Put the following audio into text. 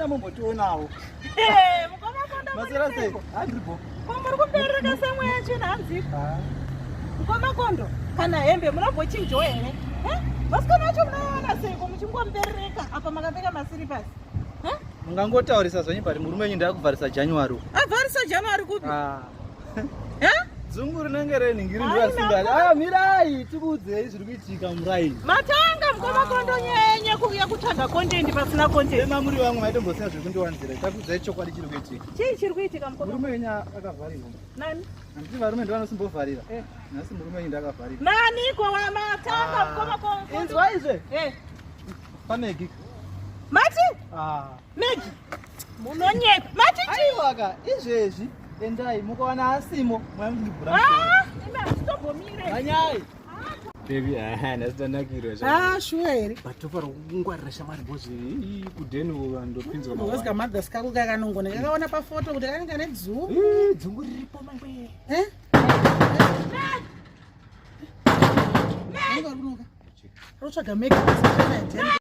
Ana mombotionawo. Mukoma kondo. Masera sei? Handripo. Muri kubereka semwe yachina hanzika. Mukoma kondo. Kana hembe munobochinjoya here. Vasikana vacho munoona seiko muchingombereka apa makapfeka masiripasi. Mungangotaurisa zvenyu bari murume wenyu ndakuvharisa January. Avharisa January kupi? Zungu rinenge renhingiri ndirasinga. Mirai tikuudzei zviri kuitika murai. Matanga mukoma kondo nyenye kuuya kutsvaga content pasina content. Ema muri vamwe maitomboziva zviri kundiwanzira. Takuudzai chokwadi chiri kuitika. Chii chiri kuitika mukoma? Murume wenyu akavharirwa. Nani? Handiti varume ndovanosimbovarira. Nhasi murume wenyu ndakavharirwa. Naniko wamatanga mukoma kondo? Inzwa izve. Pamegi. Mati? Megi. Munonyeka. Mati chii? Aiwaka izvezvi. Endai mukawana asimo mwamundibvura. Stopomire. Manyai. Baby, ndasitanakirwa. Sure here. Batopara kungwarira shamari bozi kudheni vandopinzwa mawa. Wazika madhasi kako kakanongona kakaona pafoto kuti kanenge nedzungu. Dzungu riripo mangwe. Ngorunoka. Rotsvaga mega. Mama.